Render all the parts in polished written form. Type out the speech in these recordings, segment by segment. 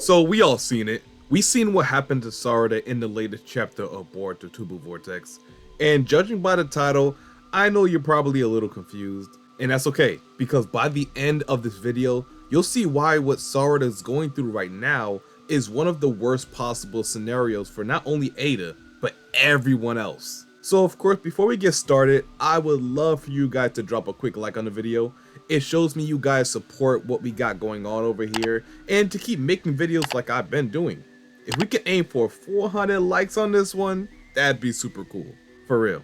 So we all seen it. We seen what happened to Sarada in the latest chapter of Boruto Two Blue Vortex. And judging by the title, I know you're probably a little confused. And that's okay, because by the end of this video, you'll see why what Sarada is going through right now is one of the worst possible scenarios for not only Ada, but everyone else. So of course, before we get started, I would love for you guys to drop a quick like on the video. It shows me you guys support what we got going on over here, and to keep making videos like I've been doing. If we can aim for 400 likes on this one, that'd be super cool, for real.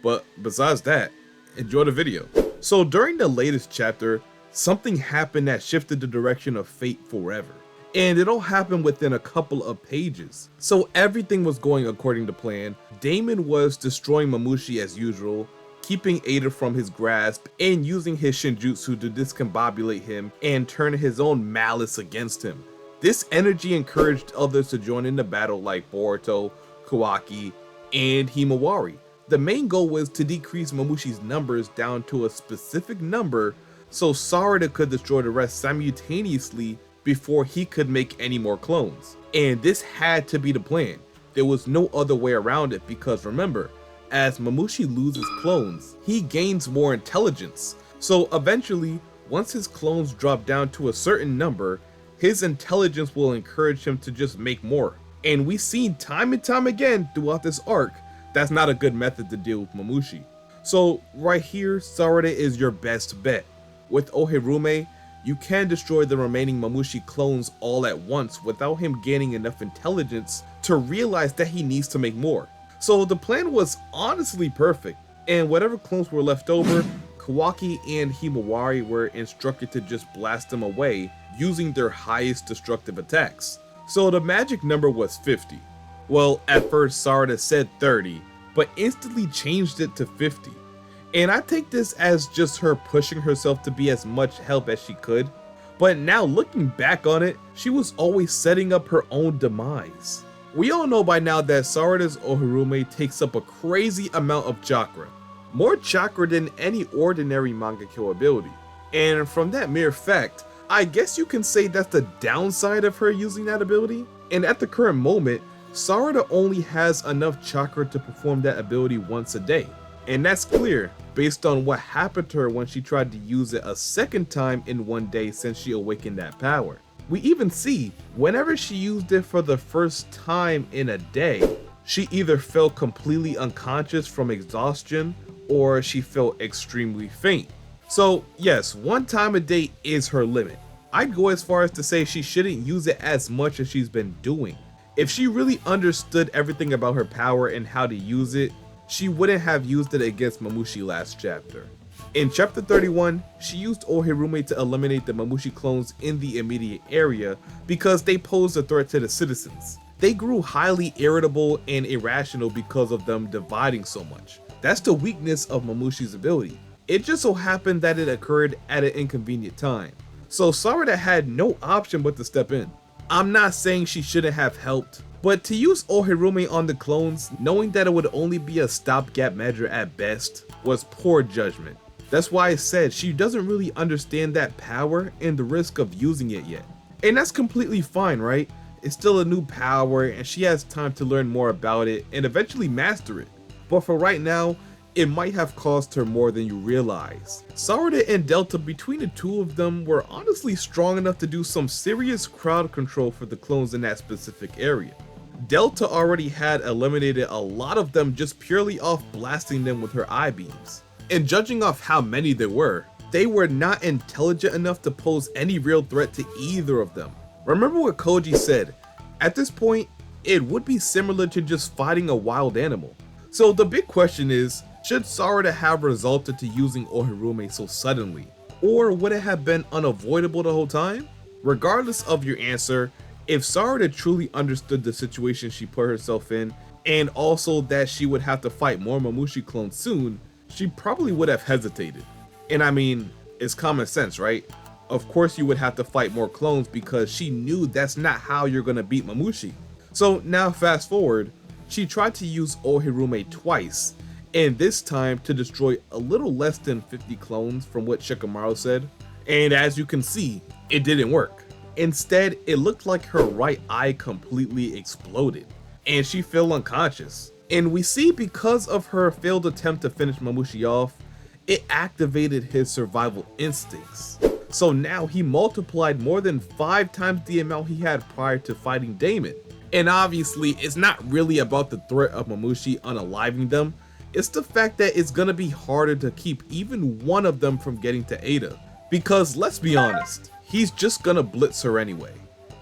But besides that, enjoy the video. So during the latest chapter, something happened that shifted the direction of fate forever. And it all happened within a couple of pages. So everything was going according to plan. Damon was destroying Mamushi as usual, keeping Ada from his grasp, and using his Shinjutsu to discombobulate him and turn his own malice against him. This energy encouraged others to join in the battle like Boruto, Kawaki, and Himawari. The main goal was to decrease Mamushi's numbers down to a specific number so Sarada could destroy the rest simultaneously before he could make any more clones. And this had to be the plan. There was no other way around it, because remember, as Mamushi loses clones, he gains more intelligence. So eventually, once his clones drop down to a certain number, his intelligence will encourage him to just make more. And we've seen time and time again throughout this arc, that's not a good method to deal with Mamushi. So right here, Sarada is your best bet. With Ohirume, you can destroy the remaining Mamushi clones all at once without him gaining enough intelligence to realize that he needs to make more. So the plan was honestly perfect, and whatever clones were left over, Kawaki and Himawari were instructed to just blast them away using their highest destructive attacks. So the magic number was 50. Well, at first Sarada said 30, but instantly changed it to 50. And I take this as just her pushing herself to be as much help as she could. But now looking back on it, she was always setting up her own demise. We all know by now that Sarada's Ohirume takes up a crazy amount of chakra. More chakra than any ordinary Mangekyou ability. And from that mere fact, I guess you can say that's the downside of her using that ability. And at the current moment, Sarada only has enough chakra to perform that ability once a day. And that's clear based on what happened to her when she tried to use it a second time in one day since she awakened that power. We even see, whenever she used it for the first time in a day, she either felt completely unconscious from exhaustion or she felt extremely faint. So yes, one time a day is her limit. I'd go as far as to say she shouldn't use it as much as she's been doing. If she really understood everything about her power and how to use it, she wouldn't have used it against Mamushi last chapter. In chapter 31, she used Ohirume to eliminate the Mamushi clones in the immediate area because they posed a threat to the citizens. They grew highly irritable and irrational because of them dividing so much. That's the weakness of Mamushi's ability. It just so happened that it occurred at an inconvenient time. So Sarada had no option but to step in. I'm not saying she shouldn't have helped, but to use Ohirume on the clones, knowing that it would only be a stopgap measure at best, was poor judgment. That's why I said she doesn't really understand that power and the risk of using it yet. And that's completely fine, right? It's still a new power and she has time to learn more about it and eventually master it. But for right now, it might have cost her more than you realize. Sarada and Delta, between the two of them, were honestly strong enough to do some serious crowd control for the clones in that specific area. Delta already had eliminated a lot of them just purely off blasting them with her eye beams. And judging off how many there were, they were not intelligent enough to pose any real threat to either of them. Remember what Koji said, at this point, it would be similar to just fighting a wild animal. So the big question is, should Sarada have resorted to using Ohirume so suddenly? Or would it have been unavoidable the whole time? Regardless of your answer, if Sarada truly understood the situation she put herself in, and also that she would have to fight more Mamushi clones soon, she probably would have hesitated. And I mean, it's common sense, right? Of course you would have to fight more clones because she knew that's not how you're gonna beat Mamushi. So now fast forward, she tried to use Ohirume twice, and this time to destroy a little less than 50 clones from what Shikamaru said. And as you can see, it didn't work. Instead, it looked like her right eye completely exploded, and she fell unconscious. And we see because of her failed attempt to finish Mamushi off, it activated his survival instincts. So now he multiplied more than 5 times the amount he had prior to fighting Damon. And obviously, it's not really about the threat of Mamushi unaliving them, it's the fact that it's gonna be harder to keep even one of them from getting to Ada. Because let's be honest, he's just gonna blitz her anyway.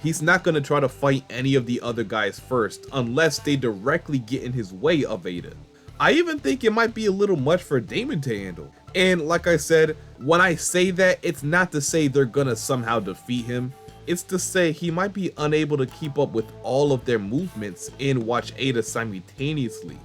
He's not gonna try to fight any of the other guys first unless they directly get in his way of Ada. I even think it might be a little much for Damon to handle. And like I said, when I say that, it's not to say they're gonna somehow defeat him. It's to say he might be unable to keep up with all of their movements and watch Ada simultaneously.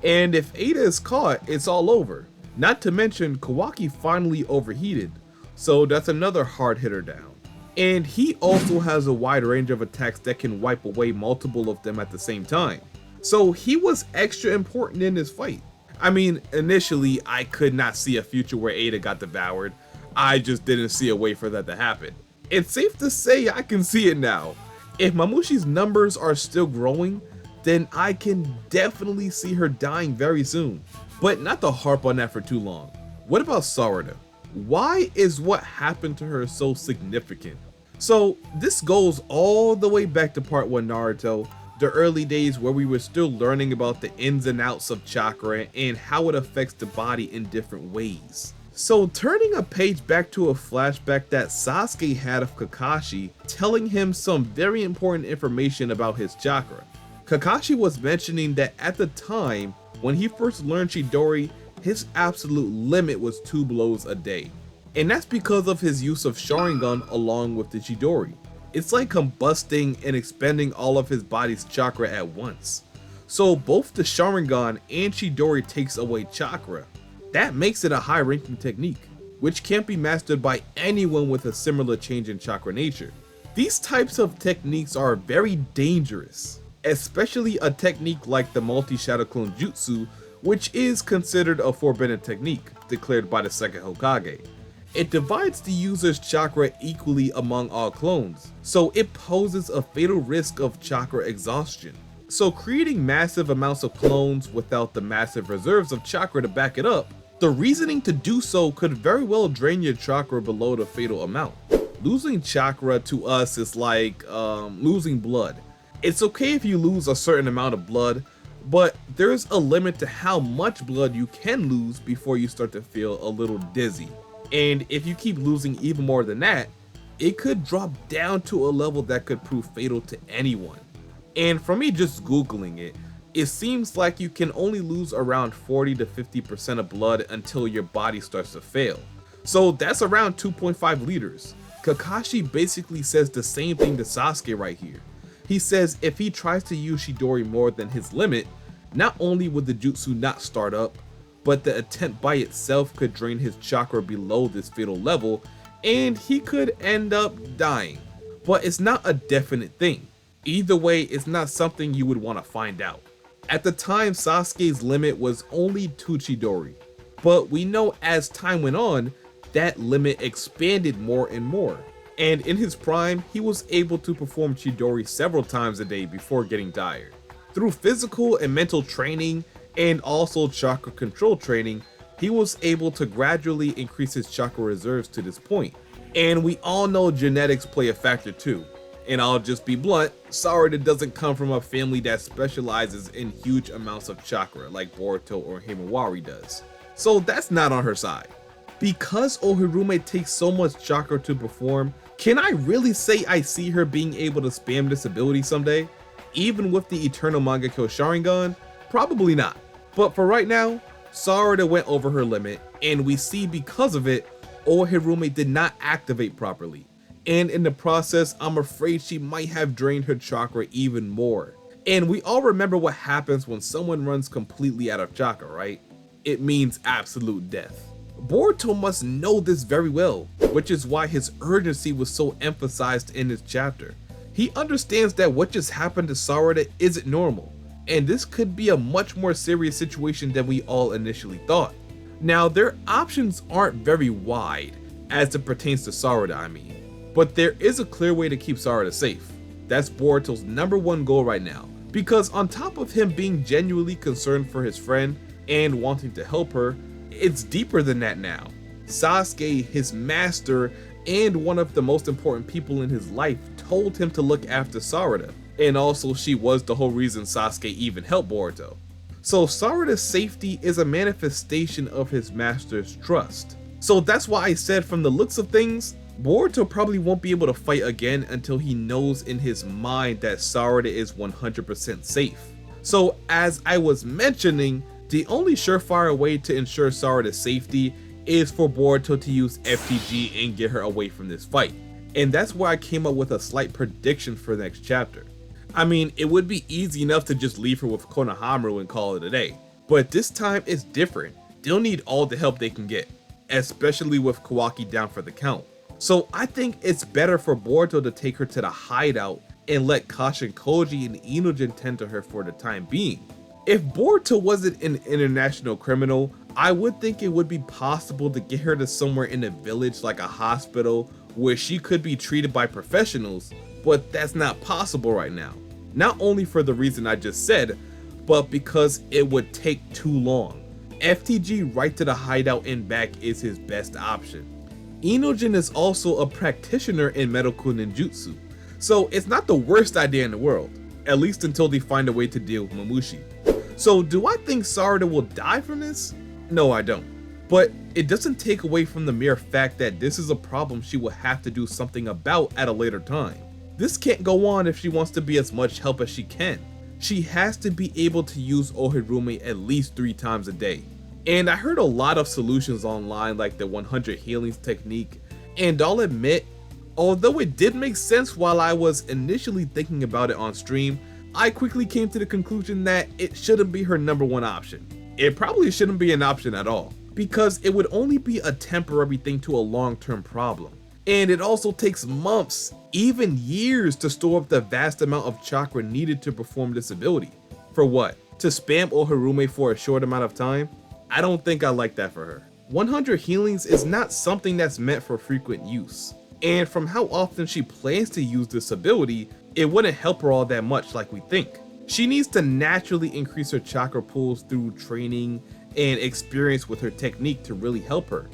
And if Ada is caught, it's all over. Not to mention, Kawaki finally overheated, so that's another hard hitter down. And he also has a wide range of attacks that can wipe away multiple of them at the same time. So he was extra important in this fight. I mean, initially I could not see a future where Ada got devoured. I just didn't see a way for that to happen. It's safe to say I can see it now. If Mamushi's numbers are still growing, then I can definitely see her dying very soon. But not to harp on that for too long. What about Sarada? Why is what happened to her so significant? So this goes all the way back to part 1 Naruto, the early days where we were still learning about the ins and outs of chakra and how it affects the body in different ways. So turning a page back to a flashback that Sasuke had of Kakashi telling him some very important information about his chakra. Kakashi was mentioning that at the time, when he first learned Chidori, his absolute limit was 2 blows a day. And that's because of his use of Sharingan along with the Chidori. It's like combusting and expending all of his body's chakra at once. So both the Sharingan and Chidori takes away chakra. That makes it a high ranking technique, which can't be mastered by anyone with a similar change in chakra nature. These types of techniques are very dangerous, especially a technique like the multi-shadow clone jutsu, which is considered a forbidden technique, declared by the second Hokage. It divides the user's chakra equally among all clones, so it poses a fatal risk of chakra exhaustion. So creating massive amounts of clones without the massive reserves of chakra to back it up, the reasoning to do so could very well drain your chakra below the fatal amount. Losing chakra to us is like losing blood. It's okay if you lose a certain amount of blood, but there's a limit to how much blood you can lose before you start to feel a little dizzy. And if you keep losing even more than that, it could drop down to a level that could prove fatal to anyone. And for me just googling it, it seems like you can only lose around 40 to 50% of blood until your body starts to fail. So that's around 2.5 liters. Kakashi basically says the same thing to Sasuke right here. He says if he tries to use Chidori more than his limit, not only would the jutsu not start up, but the attempt by itself could drain his chakra below this fatal level, and he could end up dying. But it's not a definite thing. Either way, it's not something you would want to find out. At the time, Sasuke's limit was only 2 Chidori, but we know as time went on, that limit expanded more and more. And in his prime, he was able to perform Chidori several times a day before getting tired. Through physical and mental training, and also chakra control training, he was able to gradually increase his chakra reserves to this point. And we all know genetics play a factor too. And I'll just be blunt, Sarada doesn't come from a family that specializes in huge amounts of chakra like Boruto or Himawari does. So that's not on her side. Because Ohirume takes so much chakra to perform, can I really say I see her being able to spam this ability someday? Even with the eternal Mangekyou Sharingan? Probably not. But for right now, Sarada went over her limit, and we see because of it, Ohirume did not activate properly. And in the process, I'm afraid she might have drained her chakra even more. And we all remember what happens when someone runs completely out of chakra, right? It means absolute death. Boruto must know this very well, which is why his urgency was so emphasized in this chapter. He understands that what just happened to Sarada isn't normal, and this could be a much more serious situation than we all initially thought. Now, their options aren't very wide, as it pertains to Sarada, I mean. But there is a clear way to keep Sarada safe. That's Boruto's #1 goal right now. Because on top of him being genuinely concerned for his friend and wanting to help her, it's deeper than that now. Sasuke, his master and one of the most important people in his life, told him to look after Sarada. And also she was the whole reason Sasuke even helped Boruto. So Sarada's safety is a manifestation of his master's trust. So that's why I said from the looks of things, Boruto probably won't be able to fight again until he knows in his mind that Sarada is 100% safe. So as I was mentioning, the only surefire way to ensure Sarada's safety is for Boruto to use FTG and get her away from this fight. And that's why I came up with a slight prediction for the next chapter. I mean, it would be easy enough to just leave her with Konohamaru and call it a day. But this time it's different. They'll need all the help they can get, especially with Kawaki down for the count. So I think it's better for Boruto to take her to the hideout and let Kashin Koji and Inojin tend to her for the time being. If Boruto wasn't an international criminal, I would think it would be possible to get her to somewhere in a village like a hospital where she could be treated by professionals, but that's not possible right now. Not only for the reason I just said, but because it would take too long. FTG right to the hideout and back is his best option. Inojin is also a practitioner in medical ninjutsu, so it's not the worst idea in the world, at least until they find a way to deal with Mamushi. So do I think Sarada will die from this? No, I don't. But it doesn't take away from the mere fact that this is a problem she will have to do something about at a later time. This can't go on if she wants to be as much help as she can. She has to be able to use Ohirume at least 3 times a day. And I heard a lot of solutions online like the 100 healings technique, and I'll admit, although it did make sense while I was initially thinking about it on stream, I quickly came to the conclusion that it shouldn't be her #1 option. It probably shouldn't be an option at all, because it would only be a temporary thing to a long-term problem. And it also takes months, even years, to store up the vast amount of chakra needed to perform this ability. For what? To spam Ohirume for a short amount of time? I don't think I like that for her. 100 healings is not something that's meant for frequent use. And from how often she plans to use this ability, it wouldn't help her all that much like we think. She needs to naturally increase her chakra pools through training and experience with her technique to really help her.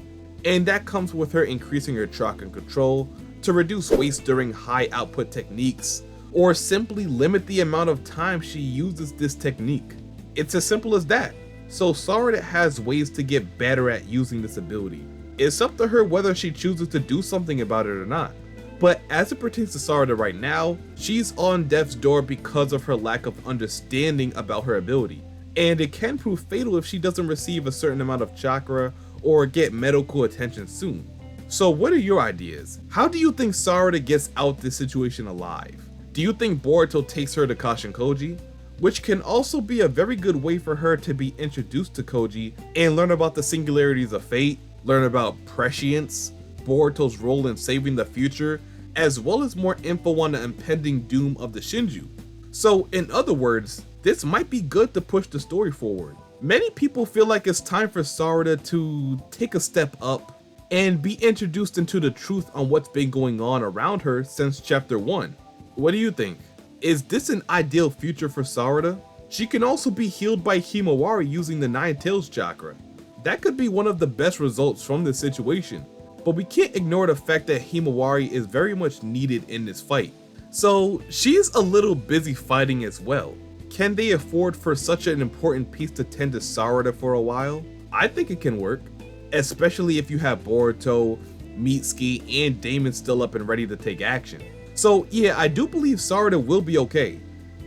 And that comes with her increasing her chakra control to reduce waste during high output techniques, or simply limit the amount of time she uses this technique. It's as simple as that. So Sarada has ways to get better at using this ability. It's up to her whether she chooses to do something about it or not. But as it pertains to Sarada right now, she's on death's door because of her lack of understanding about her ability. And it can prove fatal if she doesn't receive a certain amount of chakra or get medical attention soon. So what are your ideas? How do you think Sarada gets out this situation alive? Do you think Boruto takes her to Kashin Koji? Which can also be a very good way for her to be introduced to Koji and learn about the singularities of fate, learn about prescience, Boruto's role in saving the future, as well as more info on the impending doom of the Shinju. So in other words, this might be good to push the story forward. Many people feel like it's time for Sarada to take a step up and be introduced into the truth on what's been going on around her since chapter 1. What do you think? Is this an ideal future for Sarada? She can also be healed by Himawari using the 9 Tails chakra. That could be one of the best results from this situation, but we can't ignore the fact that Himawari is very much needed in this fight. So she's a little busy fighting as well. Can they afford for such an important piece to tend to Sarada for a while? I think it can work, especially if you have Boruto, Mitsuki, and Damon still up and ready to take action. So yeah, I do believe Sarada will be okay,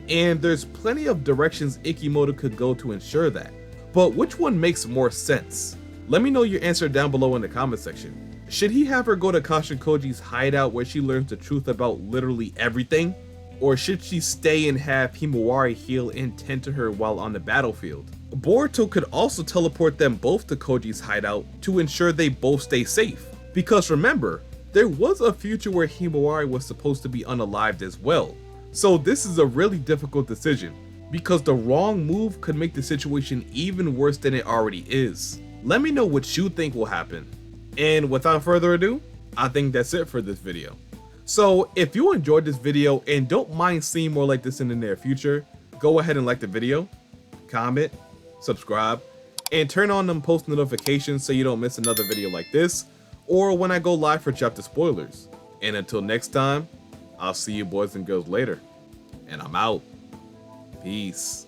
and there's plenty of directions Ikemoto could go to ensure that. But which one makes more sense? Let me know your answer down below in the comment section. Should he have her go to Kashin Koji's hideout where she learns the truth about literally everything? Or should she stay and have Himawari heal and tend to her while on the battlefield? Boruto could also teleport them both to Koji's hideout to ensure they both stay safe. Because remember, there was a future where Himawari was supposed to be unalived as well. So this is a really difficult decision, because the wrong move could make the situation even worse than it already is. Let me know what you think will happen. And without further ado, I think that's it for this video. So if you enjoyed this video and don't mind seeing more like this in the near future, go ahead and like the video, comment, subscribe, and turn on them post notifications so you don't miss another video like this, or when I go live for chapter spoilers. And until next time, I'll see you boys and girls later. And I'm out. Peace.